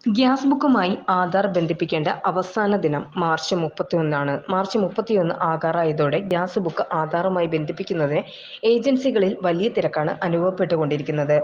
Gas ബുക്കുമായി Aadhaar ബന്ധിപ്പിക്കേണ്ട അവസാന ദിനം March 31 March 31 ആകാറായതോടെ gas book ആധാറുമായി ബന്ധിപ്പിക്കുന്നതിന് ഏജൻസികളിൽ വലിയ തിരക്കാണ് അനുഭവപ്പെട്ടുകൊണ്ടിരിക്കുന്നത്.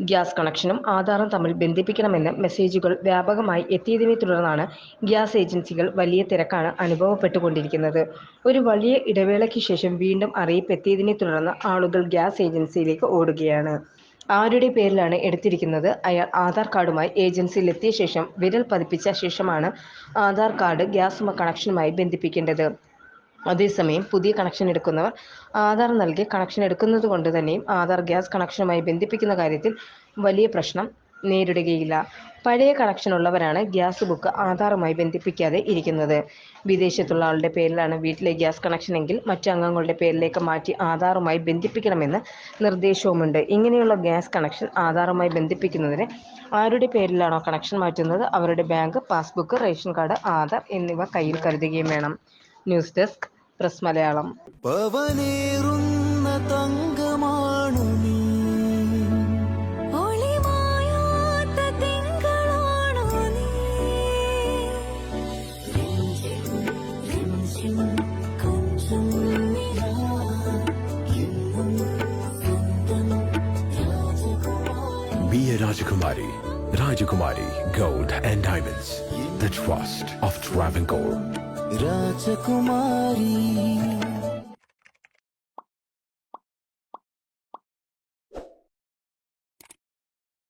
ഗ്യാസ് കണക്ഷനും ആധാറും തമ്മിൽ ബന്ധിപ്പിക്കണമെന്ന് മെസ്സേജുകൾ വ്യാപകമായി എത്തിയതിനെ തുടർന്നാണ് ഗ്യാസ് ഏജൻസികൾ വലിയ തിരക്കാണ് അനുഭവപ്പെട്ടുകൊണ്ടിരിക്കുന്നത്. ഒരു വലിയ ഇടവേളയ്ക്ക് ശേഷം വീണ്ടും അറിയിപ്പ് എത്തിയതിനെ തുടർന്ന് ആളുകൾ ഗ്യാസ് ഏജൻസിയിലേക്ക് ഓടുകയാണ്. ആരുടെ പേരിലാണ് എടുത്തിരിക്കുന്നത് അയാൾ ആധാർ കാർഡുമായി ഏജൻസിയിൽ എത്തിയ ശേഷം വിരൽ പതിപ്പിച്ച ശേഷമാണ് ആധാർ കാർഡ് ഗ്യാസ് കണക്ഷനുമായി ബന്ധിപ്പിക്കേണ്ടത്. അതേസമയം പുതിയ കണക്ഷൻ എടുക്കുന്നവർ ആധാർ നൽകി കണക്ഷൻ എടുക്കുന്നത് കൊണ്ട് തന്നെയും ആധാർ ഗ്യാസ് കണക്ഷനുമായി ബന്ധിപ്പിക്കുന്ന കാര്യത്തിൽ വലിയ പ്രശ്നം നേരിടുകയില്ല. പഴയ കണക്ഷനുള്ളവരാണ് ഗ്യാസ് ബുക്ക് ആധാറുമായി ബന്ധിപ്പിക്കാതെ ഇരിക്കുന്നത്. വിദേശത്തുള്ള ആളുടെ പേരിലാണ് വീട്ടിലെ ഗ്യാസ് കണക്ഷനെങ്കിൽ മറ്റു അംഗങ്ങളുടെ പേരിലേക്ക് മാറ്റി ആധാറുമായി ബന്ധിപ്പിക്കണമെന്ന് നിർദ്ദേശവുമുണ്ട്. ഇങ്ങനെയുള്ള ഗ്യാസ് കണക്ഷൻ ആധാറുമായി ബന്ധിപ്പിക്കുന്നതിന് ആരുടെ പേരിലാണോ കണക്ഷൻ മാറ്റുന്നത് അവരുടെ bank passbook, ration card, Aadhaar എന്നിവ കയ്യിൽ കരുതുകയും വേണം. News desk press Malayalam. തങ്കമാണു നീ, Be a Rajakumari. Rajakumari Gold and Diamonds. The trust of Travancore. Rajakumari.